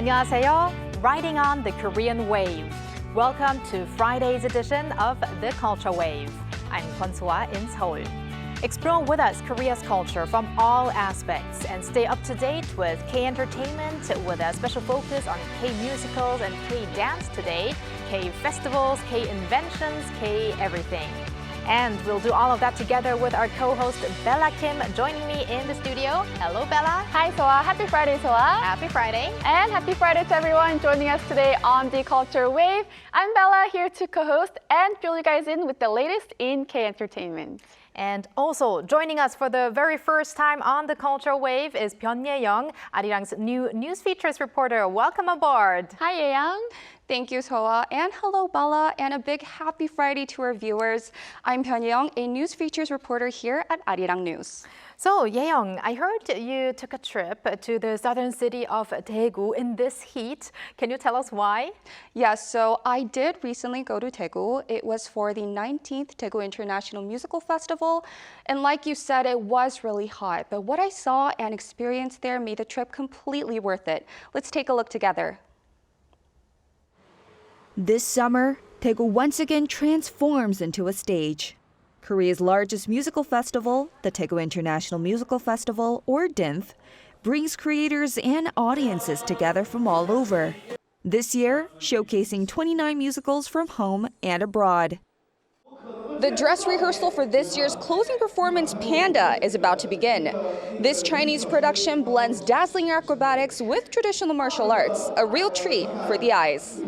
안녕하세요. Riding on the Korean wave. Welcome to Friday's edition of The Culture Wave. I'm Kwon-Soa in Seoul. Explore with us Korea's culture from all aspects and stay up to date with K-entertainment with a special focus on K-musicals and K-dance today, K-festivals, K-inventions, K-everything. And we'll do all of that together with our co-host Bella Kim joining me in the studio. Hello, Bella. Hi, Soa. Happy Friday, Soa. Happy Friday. And happy Friday to everyone joining us today on The Culture Wave. I'm Bella, here to co-host and fill you guys in with the latest in K-entertainment. And also joining us for the very first time on The Culture Wave is Yeong, Arirang's new news features reporter. Welcome aboard. Hi, Yeong. Thank you, Soa, and hello, Bella, and a big happy Friday to our viewers. I'm Yeong, a news features reporter here at Arirang News. So, Yeong, I heard you took a trip to the southern city of Daegu in this heat. Can you tell us why? Yes, so I did recently go to Daegu. It was for the 19th Daegu International Musical Festival. And like you said, it was really hot. But what I saw and experienced there made the trip completely worth it. Let's take a look together. This summer, Daegu once again transforms into a stage. Korea's largest musical festival, the Daegu International Musical Festival, or DIMF, brings creators and audiences together from all over. This year, showcasing 29 musicals from home and abroad. The dress rehearsal for this year's closing performance, Panda, is about to begin. This Chinese production blends dazzling acrobatics with traditional martial arts, a real treat for the eyes.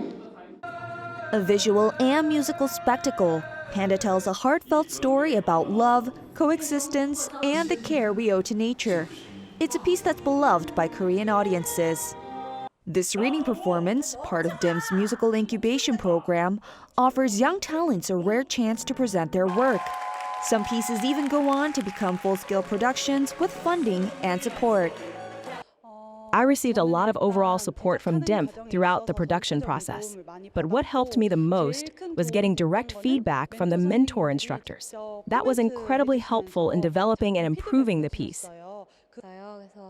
A visual and musical spectacle, Panda tells a heartfelt story about love, coexistence, and the care we owe to nature. It's a piece that's beloved by Korean audiences. This reading performance, part of DIMF's musical incubation program, offers young talents a rare chance to present their work. Some pieces even go on to become full-scale productions with funding and support. I received a lot of overall support from DIMF throughout the production process. But what helped me the most was getting direct feedback from the mentor instructors. That was incredibly helpful in developing and improving the piece.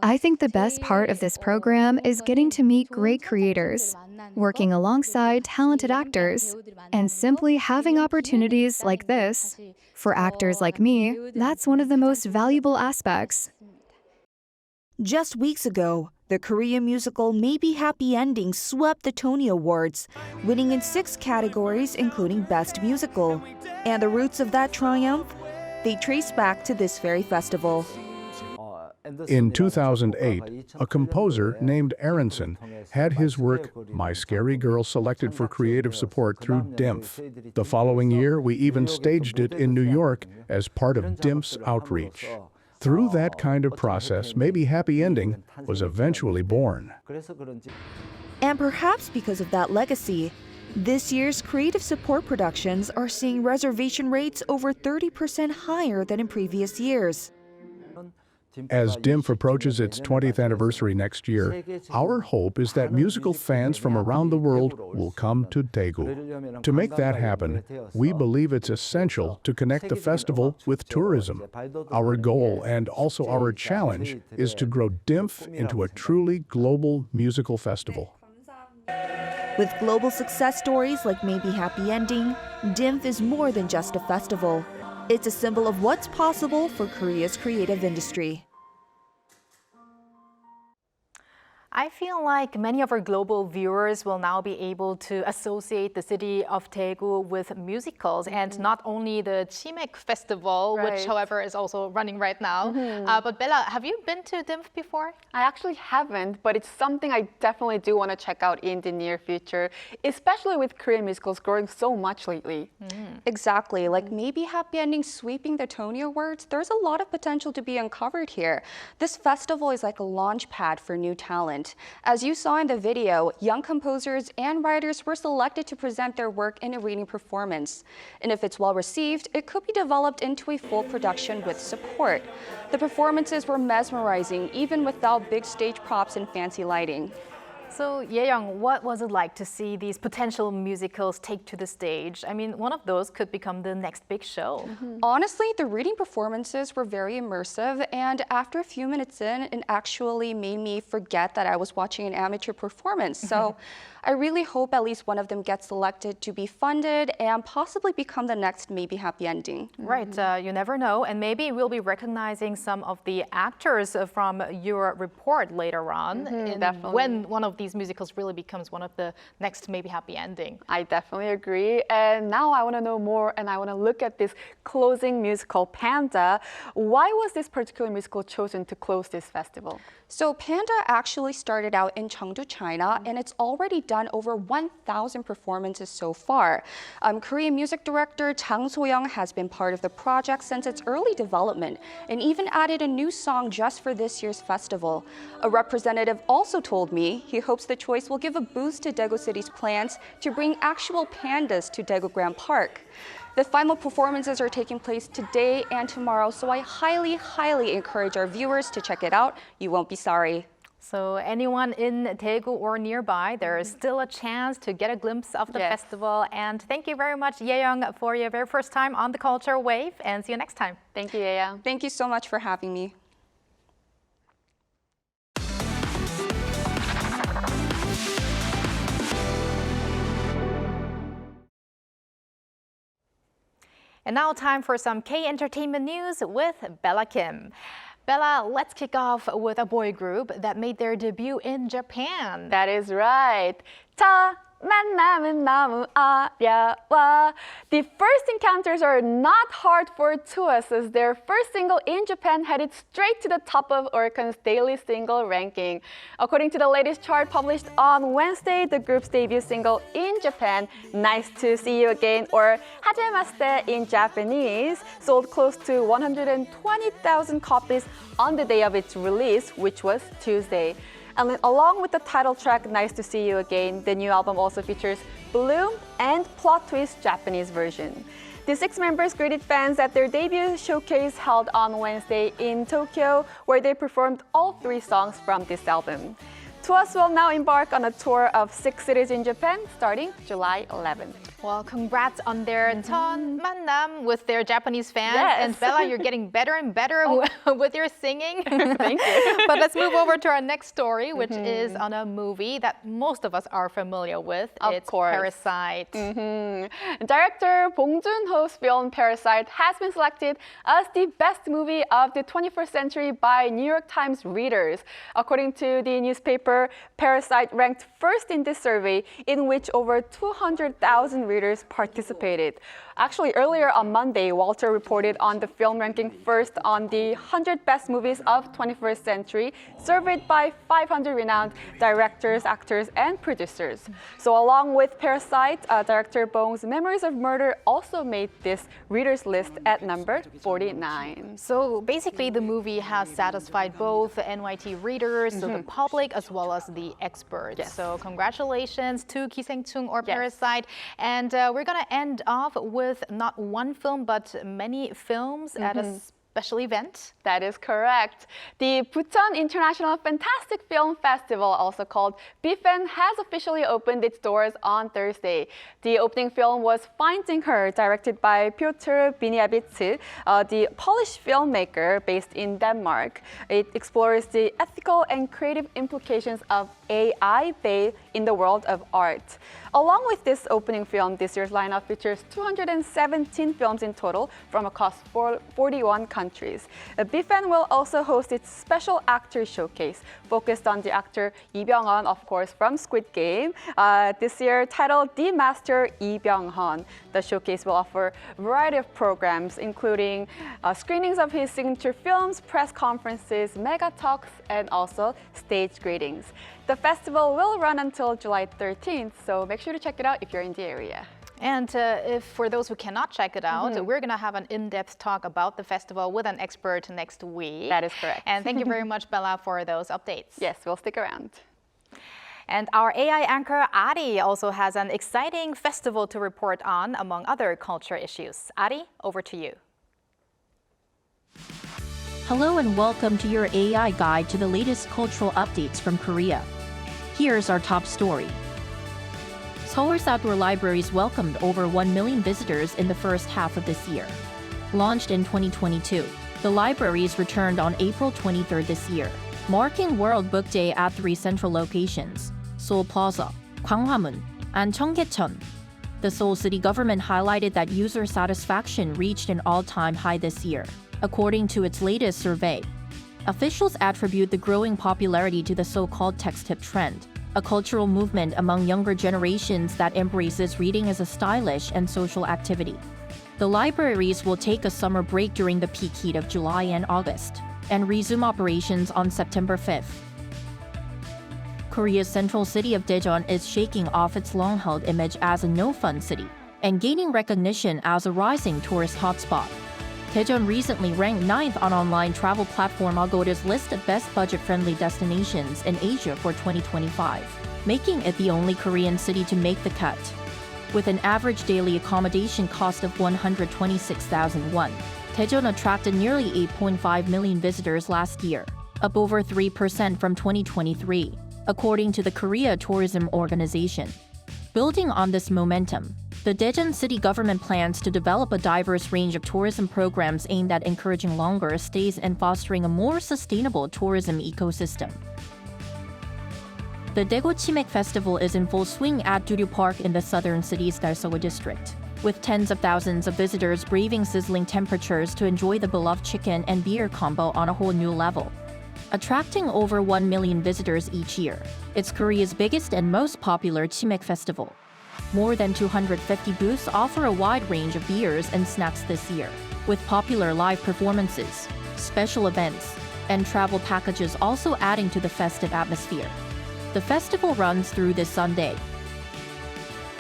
I think the best part of this program is getting to meet great creators, working alongside talented actors, and simply having opportunities like this. For actors like me, that's one of the most valuable aspects. Just weeks ago, the Korean musical Maybe Happy Ending swept the Tony Awards, winning in 6 categories, including Best Musical. And the roots of that triumph? They trace back to this very festival. In 2008, a composer named Aronson had his work, My Scary Girl, selected for creative support through DIMF. The following year, we even staged it in New York as part of DIMF's outreach. Through that kind of process, Maybe Happy Ending was eventually born. And perhaps because of that legacy, this year's creative support productions are seeing reservation rates over 30% higher than in previous years. As DIMF approaches its 20th anniversary next year, our hope is that musical fans from around the world will come to Daegu. To make that happen, we believe it's essential to connect the festival with tourism. Our goal and also our challenge is to grow DIMF into a truly global musical festival. With global success stories like Maybe Happy Ending, DIMF is more than just a festival. It's a symbol of what's possible for Korea's creative industry. I feel like many of our global viewers will now be able to associate the city of Daegu with musicals and not only the Chimek Festival, which, however, is also running right now. But Bella, have you been to DIMF before? I actually haven't, but it's something I definitely do want to check out in the near future, especially with Korean musicals growing so much lately. Exactly, like Maybe Happy Ending sweeping the Tony Awards, there's a lot of potential to be uncovered here. This festival is like a launch pad for new talent. As you saw in the video, young composers and writers were selected to present their work in a reading performance. And if it's well received, it could be developed into a full production with support. The performances were mesmerizing, even without big stage props and fancy lighting. So, Yeyoung, what was it like to see these potential musicals take to the stage? I mean, one of those could become the next big show. Honestly, the reading performances were very immersive, and after a few minutes in, it actually made me forget that I was watching an amateur performance. So I really hope at least one of them gets selected to be funded and possibly become the next maybe happy ending. Right, you never know. And maybe we'll be recognizing some of the actors from your report later on Definitely. when one of these musicals really becomes one of the next maybe happy ending. I definitely agree. And now I want to know more, and I want to look at this closing musical, Panda. Why was this particular musical chosen to close this festival? So Panda actually started out in Chengdu, China, and it's already done over 1,000 performances so far. Korean music director Jang So-young has been part of the project since its early development and even added a new song just for this year's festival. A representative also told me he hopes the choice will give a boost to Daegu City's plans to bring actual pandas to Daegu Grand Park. The final performances are taking place today and tomorrow, so I highly encourage our viewers to check it out. You won't be sorry. So anyone in Daegu or nearby, there is still a chance to get a glimpse of the festival. And thank you very much, Yeyoung, for your very first time on the Culture Wave, and see you next time. Thank you, Yeyoung. Thank you so much for having me. And now time for some K-Entertainment news with Bella Kim. Bella, let's kick off with a boy group that made their debut in Japan. That is right. 만남은 너무 어려워. The first encounters are not hard for TOUS, as their first single in Japan headed straight to the top of Oricon's daily single ranking. According to the latest chart published on Wednesday, the group's debut single in Japan, Nice to See You Again, or 하제마스테 in Japanese, sold close to 120,000 copies on the day of its release, which was Tuesday. And along with the title track, Nice to See You Again, the new album also features Bloom and Plot Twist Japanese version. The 6 members greeted fans at their debut showcase held on Wednesday in Tokyo, where they performed all 3 songs from this album. TOUS will now embark on a tour of 6 cities in Japan starting July 11th. Well, congrats on their 첫 만남 with their Japanese fans. Yes. And Bella, you're getting better and better with your singing. Thank you. But let's move over to our next story, which is on a movie that most of us are familiar with. It's Parasite. Director Bong Joon-ho's film Parasite has been selected as the best movie of the 21st century by New York Times readers. According to the newspaper, Parasite ranked first in this survey, in which over 200,000 readers participated. Actually, earlier on Monday, Walter reported on the film ranking first on the 100 best movies of 21st century, surveyed by 500 renowned directors, actors, and producers. So along with Parasite, director Bong's Memories of Murder also made this readers list at number 49. So basically, the movie has satisfied both the NYT readers, so the public, as well as the experts. Yes. So congratulations to 기생충 or Parasite. And we're going to end off with not one film, but many films at a special event. That is correct. The Busan International Fantastic Film Festival, also called BFFN, has officially opened its doors on Thursday. The opening film was Finding Her, directed by Piotr Biniawicz, the Polish filmmaker based in Denmark. It explores the ethical and creative implications of AI in the world of art. Along with this opening film, this year's lineup features 217 films in total from across 41 countries. BFFN will also host its special actor showcase, focused on the actor Lee Byung-hun, of course, from Squid Game, this year titled The Master Lee Byung-hun. The showcase will offer a variety of programs, including screenings of his signature films, press conferences, mega talks, and also stage greetings. The festival will run until July 13th, so make sure to check it out if you're in the area. And if for those who cannot check it out, we're going to have an in-depth talk about the festival with an expert next week. That is correct. And thank you very much, Bella, for those updates. Yes, we'll stick around. And our AI anchor, Ari, also has an exciting festival to report on, among other culture issues. Ari, over to you. Hello and welcome to your AI guide to the latest cultural updates from Korea. Here's our top story. Seoul's outdoor libraries welcomed over 1 million visitors in the first half of this year. Launched in 2022, the libraries returned on April 23rd this year, marking World Book Day at 3 central locations: Seoul Plaza, Gwanghwamun, and Cheonggyecheon. The Seoul city government highlighted that user satisfaction reached an all-time high this year, according to its latest survey. Officials attribute the growing popularity to the so-called text-tip trend, a cultural movement among younger generations that embraces reading as a stylish and social activity. The libraries will take a summer break during the peak heat of July and August, and resume operations on September 5th. Korea's central city of Daejeon is shaking off its long-held image as a no-fun city and gaining recognition as a rising tourist hotspot. Daejeon recently ranked 9th on online travel platform Agoda's list of best budget-friendly destinations in Asia for 2025, making it the only Korean city to make the cut. With an average daily accommodation cost of 126,000 won, Daejeon attracted nearly 8.5 million visitors last year, up over 3% from 2023, according to the Korea Tourism Organization. Building on this momentum, the Daejeon city government plans to develop a diverse range of tourism programs aimed at encouraging longer stays and fostering a more sustainable tourism ecosystem. The Daegu Chimek Festival is in full swing at Duryu Park in the southern city's Dalseogo district, with tens of thousands of visitors braving sizzling temperatures to enjoy the beloved chicken and beer combo on a whole new level. Attracting over 1 million visitors each year, it's Korea's biggest and most popular Chimek festival. More than 250 booths offer a wide range of beers and snacks this year, with popular live performances, special events, and travel packages also adding to the festive atmosphere. The festival runs through this Sunday.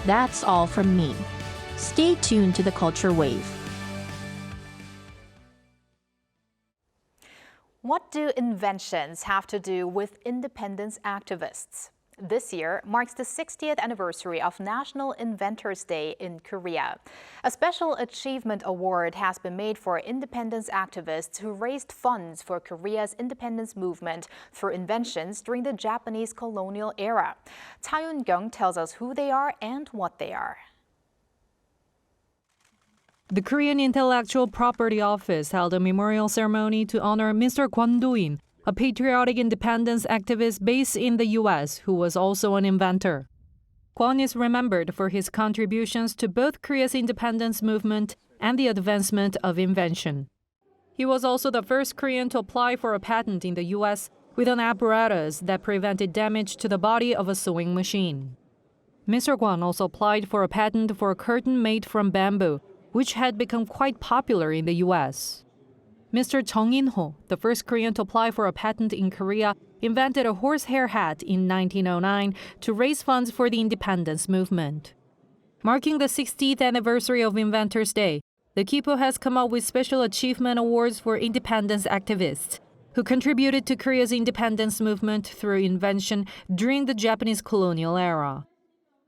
That's all from me. Stay tuned to the Culture Wave. What do inventions have to do with independence activists? This year marks the 60th anniversary of National Inventors' Day in Korea. A special achievement award has been made for independence activists who raised funds for Korea's independence movement through inventions during the Japanese colonial era. Cha Yoon-kyung tells us who they are and what they are. The Korean Intellectual Property Office held a memorial ceremony to honor Mr. Kwon Do-in, a patriotic independence activist based in the U.S. who was also an inventor. Kwon is remembered for his contributions to both Korea's independence movement and the advancement of invention. He was also the first Korean to apply for a patent in the U.S. with an apparatus that prevented damage to the body of a sewing machine. Mr. Kwon also applied for a patent for a curtain made from bamboo, which had become quite popular in the U.S. Mr. Chung In-ho, the first Korean to apply for a patent in Korea, invented a horsehair hat in 1909 to raise funds for the independence movement. Marking the 60th anniversary of Inventors' Day, the KIPO has come up with special achievement awards for independence activists who contributed to Korea's independence movement through invention during the Japanese colonial era.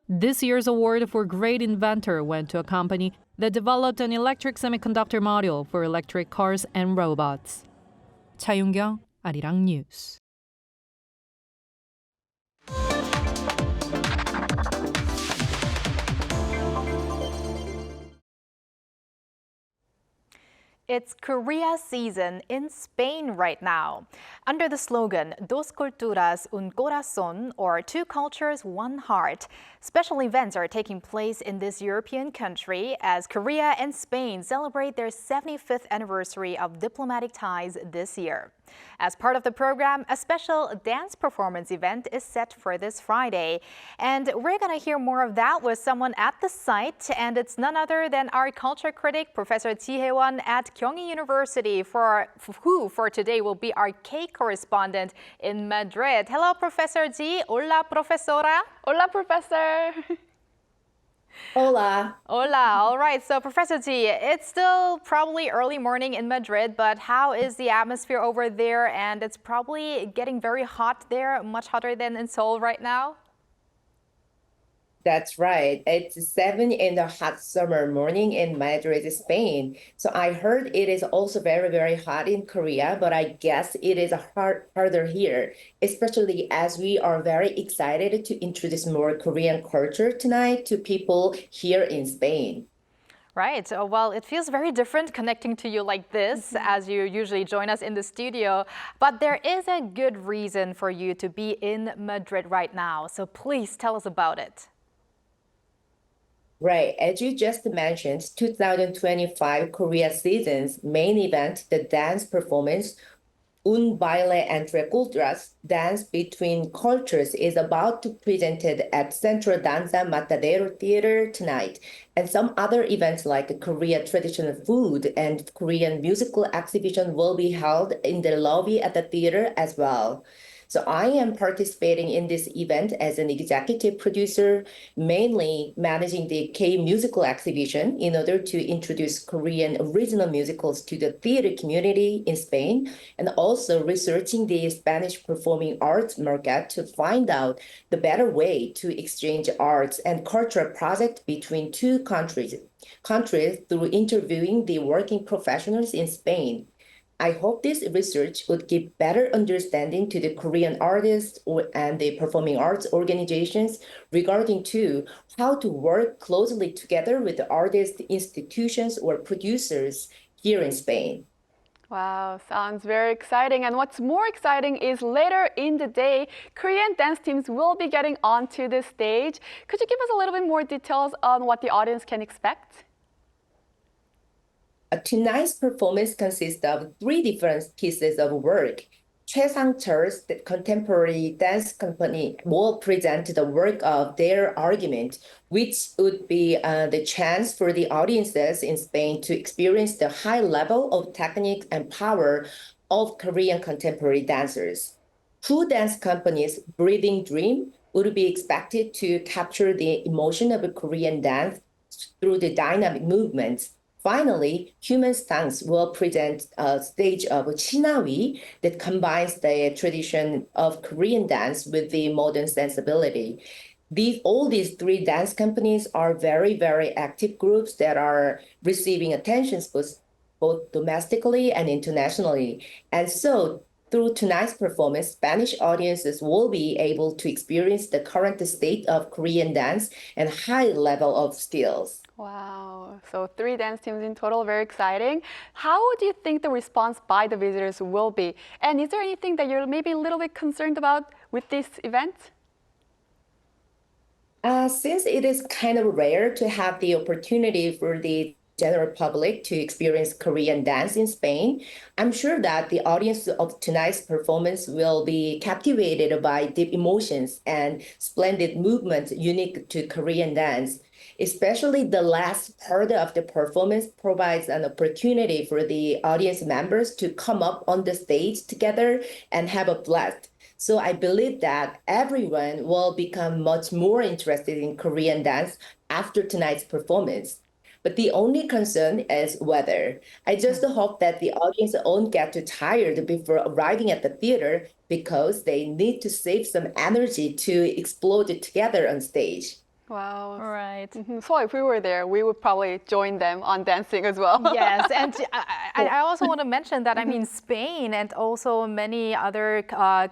This year's award for Great Inventor went to a company that developed an electric semiconductor module for electric cars and robots. Cha Yoon-kyung, Arirang News. It's Korea season in Spain right now. Under the slogan, Dos Culturas, un Corazón, or Two Cultures, One Heart, special events are taking place in this European country as Korea and Spain celebrate their 75th anniversary of diplomatic ties this year. As part of the program, a special dance performance event is set for this Friday. And we're going to hear more of that with someone at the site, and it's none other than our culture critic, Professor Ji Hae-won at Kyunghee University, who for today will be our K-Correspondent in Madrid. Hello, Professor Ji. Hola, profesora. Hola, professor. Hola. Hola. All right. So, Professor Ji, it's still probably early morning in Madrid, but how is the atmosphere over there? And it's probably getting very hot there, much hotter than in Seoul right now. That's right. It's 7 in the hot summer morning in Madrid, Spain. So I heard it is also very, very hot in Korea, but I guess it is harder here, especially as we are very excited to introduce more Korean culture tonight to people here in Spain. Right. Well, it feels very different connecting to you like this as you usually join us in the studio. But there is a good reason for you to be in Madrid right now. So please tell us about it. Right. As you just mentioned, 2025 Korea season's main event, the dance performance, Un baile entre culturas, dance between cultures, is about to be presented at Central Danza Matadero Theater tonight. And some other events like Korea traditional food and Korean musical exhibition will be held in the lobby at the theater as well. So I am participating in this event as an executive producer, mainly managing the K musical exhibition in order to introduce Korean original musicals to the theater community in Spain, and also researching the Spanish performing arts market to find out the better way to exchange arts and cultural projects between two countries through interviewing the working professionals in Spain. I hope this research would give better understanding to the Korean artists and the performing arts organizations regarding to how to work closely together with the artist institutions or producers here in Spain. Wow, sounds very exciting. And what's more exciting is later in the day, Korean dance teams will be getting onto the stage. Could you give us a little bit more details on what the audience can expect? Tonight's performance consists of three different pieces of work. Choi Sang-cheol's contemporary dance company will present the work of their argument, which would be the chance for the audiences in Spain to experience the high level of technique and power of Korean contemporary dancers. Two dance companies' Breathing Dream would be expected to capture the emotion of Korean dance through the dynamic movements. Finally, Human Stance will present a stage of Chinawi that combines the tradition of Korean dance with the modern sensibility. All these three dance companies are very, very active groups that are receiving attention both domestically and internationally. And so through tonight's performance, Spanish audiences will be able to experience the current state of Korean dance and high level of skills. Wow, so three dance teams in total, very exciting. How do you think the response by the visitors will be? And is there anything that you're maybe a little bit concerned about with this event? Since it is kind of rare to have the opportunity for the general public to experience Korean dance in Spain, I'm sure that the audience of tonight's performance will be captivated by deep emotions and splendid movements unique to Korean dance. Especially the last part of the performance provides an opportunity for the audience members to come up on the stage together and have a blast. So I believe that everyone will become much more interested in Korean dance after tonight's performance. But the only concern is weather. I just hope that the audience won't get too tired before arriving at the theater because they need to save some energy to explode it together on stage. Wow. Right. So if we were there, we would probably join them on dancing as well. Yes, and I also want to mention that, I mean, Spain and also many other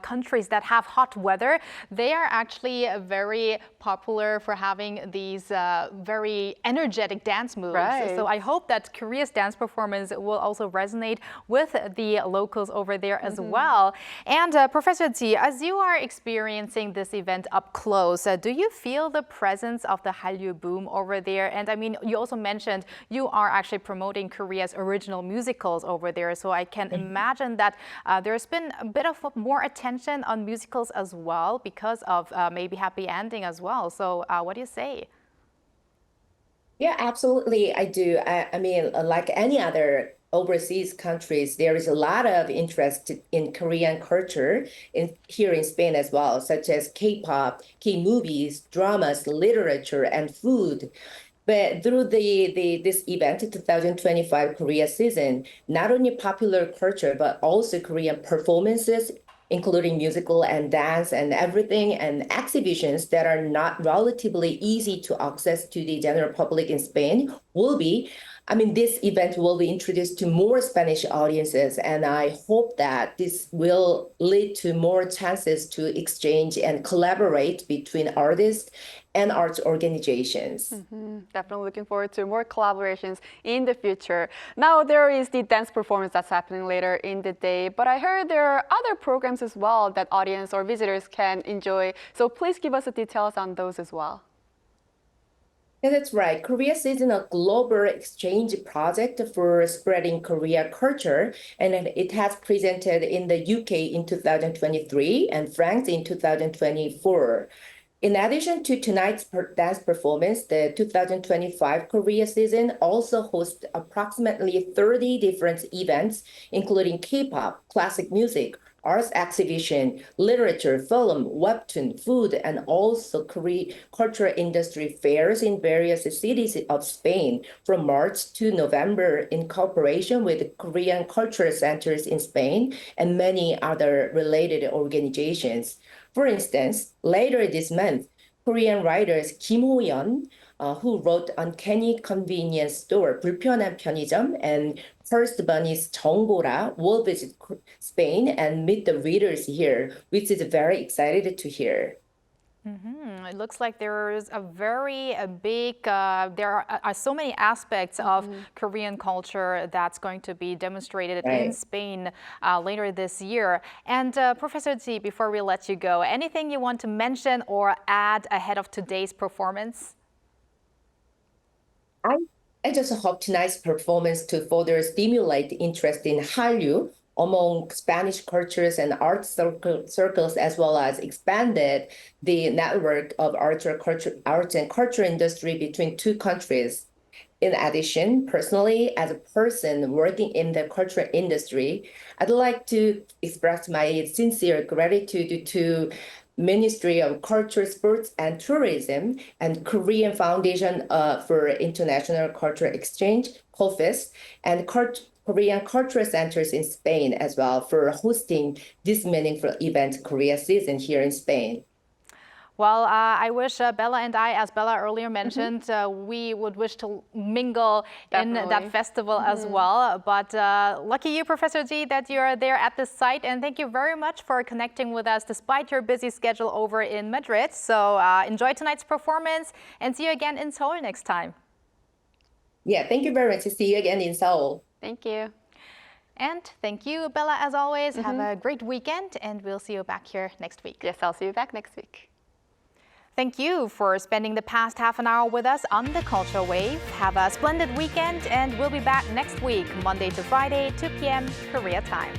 countries that have hot weather, they are actually very popular for having these very energetic dance moves. Right. So I hope that Korea's dance performance will also resonate with the locals over there as well. And Professor Ji, as you are experiencing this event up close, do you feel the presence of the Hallyu boom over there? And I mean, you also mentioned you are actually promoting Korea's original musicals over there. So I can imagine that there's been a bit of more attention on musicals as well because of maybe Happy Ending as well. So what do you say? Yeah, absolutely. I do. I mean, like any other overseas countries, there is a lot of interest in Korean culture here in Spain as well, such as K-pop, K-movies, dramas, literature, and food. But through this event, 2025 Korea season, not only popular culture, but also Korean performances including musical and dance and everything, and exhibitions that are not relatively easy to access to the general public in Spain this event will be introduced to more Spanish audiences, and I hope that this will lead to more chances to exchange and collaborate between artists and arts organizations. Definitely looking forward to more collaborations in the future. Now there is the dance performance that's happening later in the day, but I heard there are other programs as well that audience or visitors can enjoy. So please give us the details on those as well. Yeah, that's right. Korea is a global exchange project for spreading Korea culture, and it has presented in the UK in 2023 and France in 2024. In addition to tonight's dance performance, the 2025 Korea season also hosts approximately 30 different events, including K-pop, classic music, arts exhibition, literature, film, webtoon, food, and also Korean cultural industry fairs in various cities of Spain from March to November in cooperation with Korean cultural centers in Spain and many other related organizations. For instance, later this month, Korean writers Kim Ho-yeon, who wrote Uncanny Convenience Store, 불편한 편의점, and First Bunny's Jeongbora will visit Spain and meet the readers here, which is very excited to hear. It looks like there is a very big, there are so many aspects of Korean culture that's going to be demonstrated in Spain later this year. And Professor Ji, before we let you go, anything you want to mention or add ahead of today's performance? I just hope tonight's performance to further stimulate interest in Hallyu among Spanish cultures and art circles, as well as expanded the network of arts and culture industry between two countries. In addition, personally, as a person working in the cultural industry, I'd like to express my sincere gratitude to Ministry of Culture, Sports and Tourism and Korean Foundation for International Cultural Exchange, KOFIS, and Korean cultural centers in Spain as well for hosting this meaningful event Korea season here in Spain. Well, I wish Bella and I, as Bella earlier mentioned, we would wish to mingle in that festival as well. But lucky you, Professor Ji, that you are there at the site. And thank you very much for connecting with us despite your busy schedule over in Madrid. So enjoy tonight's performance and see you again in Seoul next time. Yeah, thank you very much. See you again in Seoul. Thank you. And thank you, Bella, as always. Have a great weekend, and we'll see you back here next week. Yes, I'll see you back next week. Thank you for spending the past half an hour with us on the Culture Wave. Have a splendid weekend, and we'll be back next week, Monday to Friday, 2 p.m. Korea time.